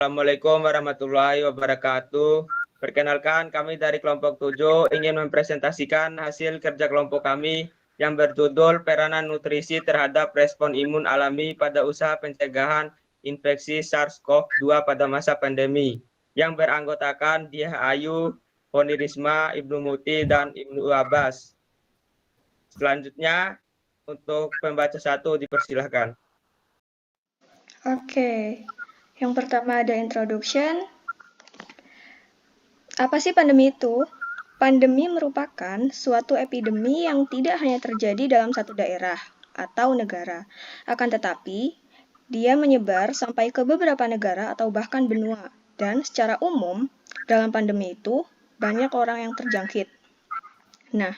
Assalamualaikum warahmatullahi wabarakatuh. Perkenalkan, kami dari kelompok 7 ingin mempresentasikan hasil kerja kelompok kami yang berjudul Peranan Nutrisi terhadap Respon Imun Alami pada Usaha Pencegahan Infeksi SARS-CoV-2 pada masa pandemi, yang beranggotakan Diah Ayu, Poni Risma, Ibnu Muti, dan Ibnu Abbas. Selanjutnya, untuk pembaca 1 dipersilahkan. Oke, yang pertama ada introduction. Apa sih pandemi itu? Pandemi merupakan suatu epidemi yang tidak hanya terjadi dalam satu daerah atau negara, akan tetapi dia menyebar sampai ke beberapa negara atau bahkan benua. Dan secara umum, dalam pandemi itu banyak orang yang terjangkit. Nah,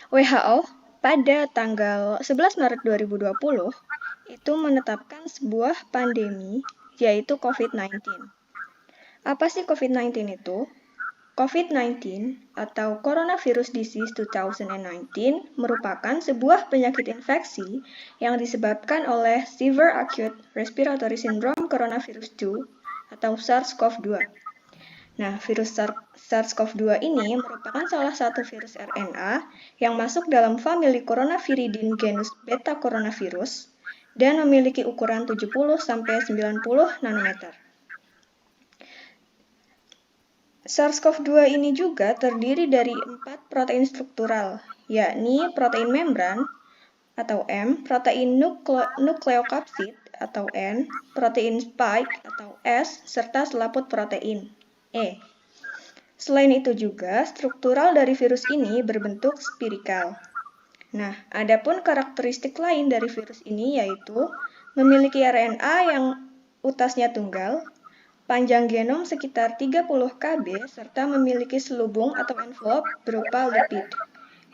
WHO pada tanggal 11 Maret 2020 itu menetapkan sebuah pandemi yaitu COVID-19. Apa sih COVID-19 itu? COVID-19 atau Coronavirus Disease 2019 merupakan sebuah penyakit infeksi yang disebabkan oleh Severe Acute Respiratory Syndrome Coronavirus 2 atau SARS-CoV-2. Nah, virus SARS-CoV-2 ini merupakan salah satu virus RNA yang masuk dalam famili Coronaviridin genus Beta Coronavirus dan memiliki ukuran 70-90 nanometer. SARS-CoV-2 ini juga terdiri dari 4 protein struktural, yakni protein membran atau M, protein nukleokapsid atau N, protein spike atau S, serta selaput protein E. Selain itu juga, struktural dari virus ini berbentuk spirikal. Nah, adapun karakteristik lain dari virus ini yaitu memiliki RNA yang utasnya tunggal, panjang genom sekitar 30 kb, serta memiliki selubung atau envelope berupa lipid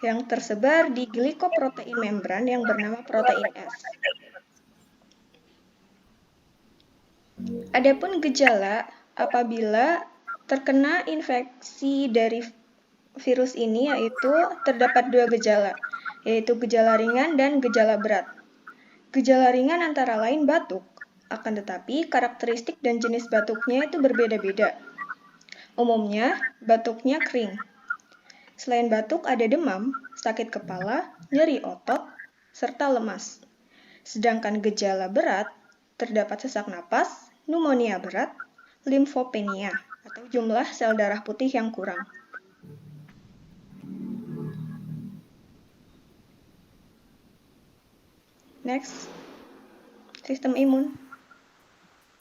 yang tersebar di glikoprotein membran yang bernama protein S. Adapun gejala apabila terkena infeksi dari virus ini yaitu terdapat 2 gejala, yaitu gejala ringan dan gejala berat. Gejala ringan antara lain batuk, akan tetapi karakteristik dan jenis batuknya itu berbeda-beda. Umumnya, batuknya kering. Selain batuk ada demam, sakit kepala, nyeri otot, serta lemas. Sedangkan gejala berat, terdapat sesak napas, pneumonia berat, limfopenia, atau jumlah sel darah putih yang kurang. Next, sistem imun.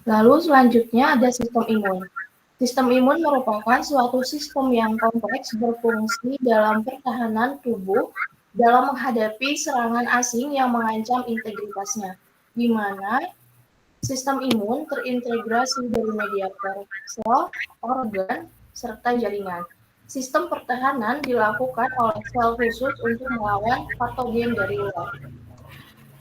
Lalu selanjutnya ada sistem imun. Sistem imun merupakan suatu sistem yang kompleks berfungsi dalam pertahanan tubuh dalam menghadapi serangan asing yang mengancam integritasnya, di mana sistem imun terintegrasi dari mediator sel, organ, serta jaringan. Sistem pertahanan dilakukan oleh sel khusus untuk melawan patogen dari luar.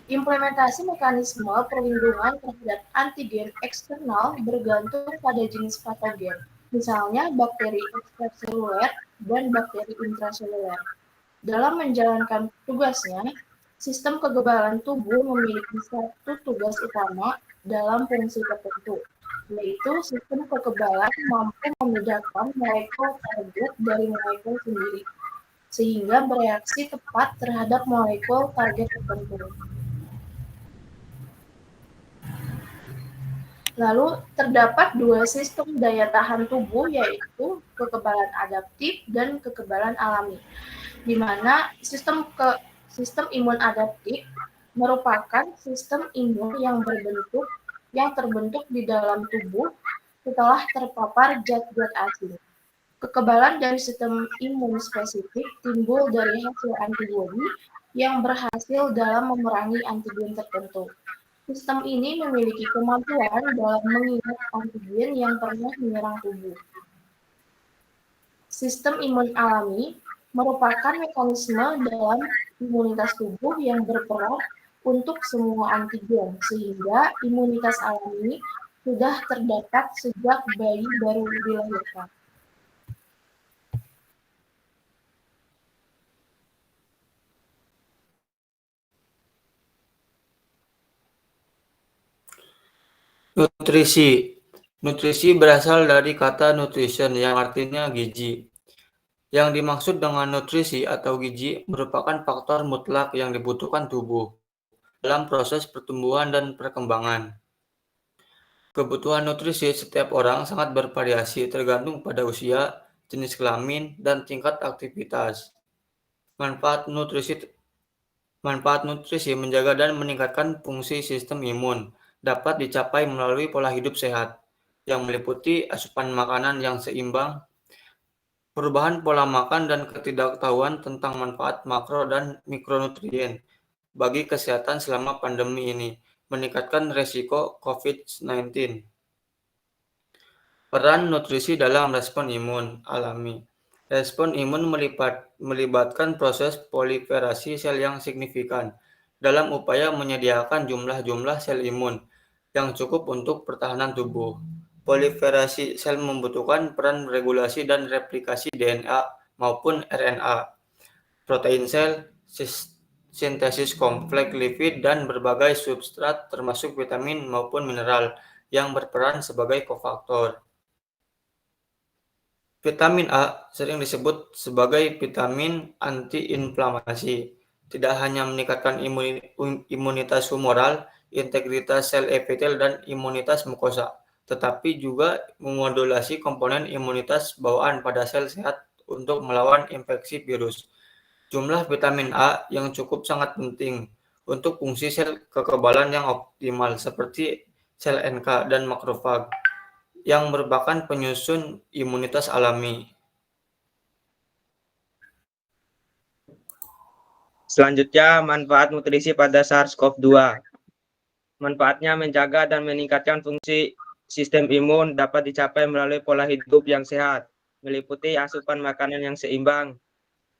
Implementasi mekanisme perlindungan terhadap antigen eksternal bergantung pada jenis patogen, misalnya bakteri ekstraseluler dan bakteri intraseluler. Dalam menjalankan tugasnya, sistem kekebalan tubuh memiliki satu tugas utama dalam fungsi tertentu, yaitu sistem kekebalan mampu membedakan molekul target dari molekul sendiri, sehingga bereaksi tepat terhadap molekul target tertentu. Lalu terdapat 2 sistem daya tahan tubuh, yaitu kekebalan adaptif dan kekebalan alami, di mana sistem imun adaptif merupakan sistem imun yang terbentuk di dalam tubuh setelah terpapar zat-zat asing. Kekebalan dari sistem imun spesifik timbul dari hasil antibodi yang berhasil dalam memerangi antigen tertentu. Sistem ini memiliki kemampuan dalam mengingat antigen yang pernah menyerang tubuh. Sistem imun alami merupakan mekanisme dalam imunitas tubuh yang berperan untuk semua antigen, sehingga imunitas alami sudah terdapat sejak bayi baru dilahirkan. Nutrisi. Nutrisi berasal dari kata nutrition yang artinya gizi. Yang dimaksud dengan nutrisi atau gizi merupakan faktor mutlak yang dibutuhkan tubuh dalam proses pertumbuhan dan perkembangan. Kebutuhan nutrisi setiap orang sangat bervariasi tergantung pada usia, jenis kelamin, dan tingkat aktivitas. Manfaat nutrisi menjaga dan meningkatkan fungsi sistem imun dapat dicapai melalui pola hidup sehat yang meliputi asupan makanan yang seimbang, perubahan pola makan, dan ketidaktahuan tentang manfaat makro dan mikronutrien bagi kesehatan selama pandemi ini, meningkatkan resiko COVID-19. Peran nutrisi dalam respon imun alami. Respon imun melibatkan proses proliferasi sel yang signifikan dalam upaya menyediakan jumlah sel imun yang cukup untuk pertahanan tubuh. Proliferasi sel membutuhkan peran regulasi dan replikasi DNA maupun RNA, protein sel, sintesis kompleks lipid, dan berbagai substrat termasuk vitamin maupun mineral yang berperan sebagai kofaktor. Vitamin A sering disebut sebagai vitamin antiinflamasi. Tidak hanya meningkatkan imunitas humoral, integritas sel epitel, dan imunitas mukosa, tetapi juga memodulasi komponen imunitas bawaan pada sel sehat untuk melawan infeksi virus. Jumlah vitamin A yang cukup sangat penting untuk fungsi sel kekebalan yang optimal seperti sel NK dan makrofag, yang merupakan penyusun imunitas alami. Selanjutnya, manfaat nutrisi pada SARS-CoV-2. Manfaatnya menjaga dan meningkatkan fungsi sistem imun dapat dicapai melalui pola hidup yang sehat, meliputi asupan makanan yang seimbang,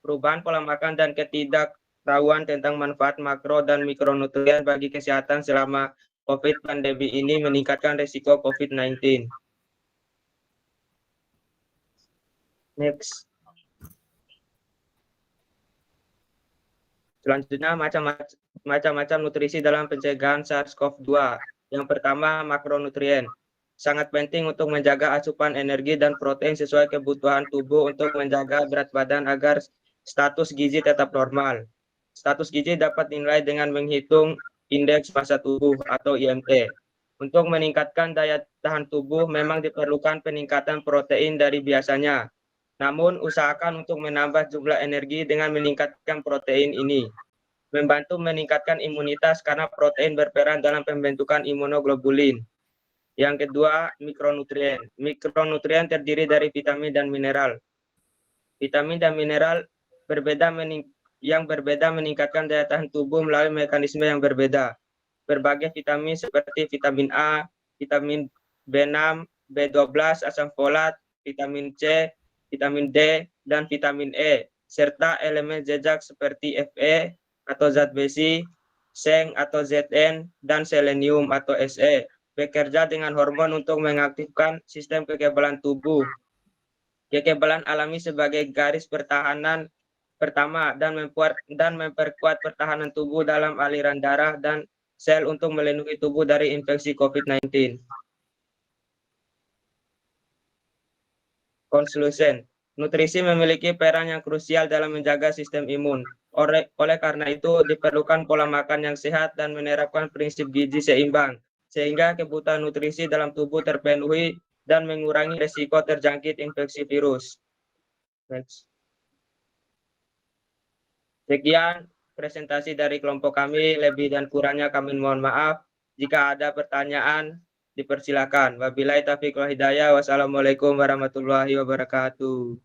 perubahan pola makan, dan ketidaktahuan tentang manfaat makro dan mikronutrien bagi kesehatan selama COVID pandemi ini meningkatkan risiko COVID-19. Next. Selanjutnya, macam-macam nutrisi dalam pencegahan SARS-CoV-2. Yang pertama, makronutrien. Sangat penting untuk menjaga asupan energi dan protein sesuai kebutuhan tubuh untuk menjaga berat badan agar status gizi tetap normal. Status gizi dapat dinilai dengan menghitung indeks massa tubuh atau IMT. Untuk meningkatkan daya tahan tubuh memang diperlukan peningkatan protein dari biasanya. Namun, usahakan untuk menambah jumlah energi dengan meningkatkan protein ini. Membantu meningkatkan imunitas karena protein berperan dalam pembentukan imunoglobulin. Yang kedua, mikronutrien. Mikronutrien terdiri dari vitamin dan mineral. Vitamin dan mineral yang berbeda meningkatkan daya tahan tubuh melalui mekanisme yang berbeda. Berbagai vitamin seperti vitamin A, vitamin B6, B12, asam folat, vitamin C, vitamin D, dan vitamin E, serta elemen jejak seperti Fe atau zat besi, seng atau Zn, dan selenium atau Se, bekerja dengan hormon untuk mengaktifkan sistem kekebalan tubuh. Kekebalan alami sebagai garis pertahanan pertama dan memperkuat pertahanan tubuh dalam aliran darah dan sel untuk melindungi tubuh dari infeksi COVID-19. Conclusion. Nutrisi memiliki peran yang krusial dalam menjaga sistem imun. Oleh karena itu, diperlukan pola makan yang sehat dan menerapkan prinsip gizi seimbang, sehingga kebutuhan nutrisi dalam tubuh terpenuhi dan mengurangi risiko terjangkit infeksi virus. Next. Sekian presentasi dari kelompok kami, lebih dan kurangnya kami mohon maaf. Jika ada pertanyaan, dipersilakan. Wabillahi taufiq wal hidayah. Wassalamualaikum warahmatullahi wabarakatuh.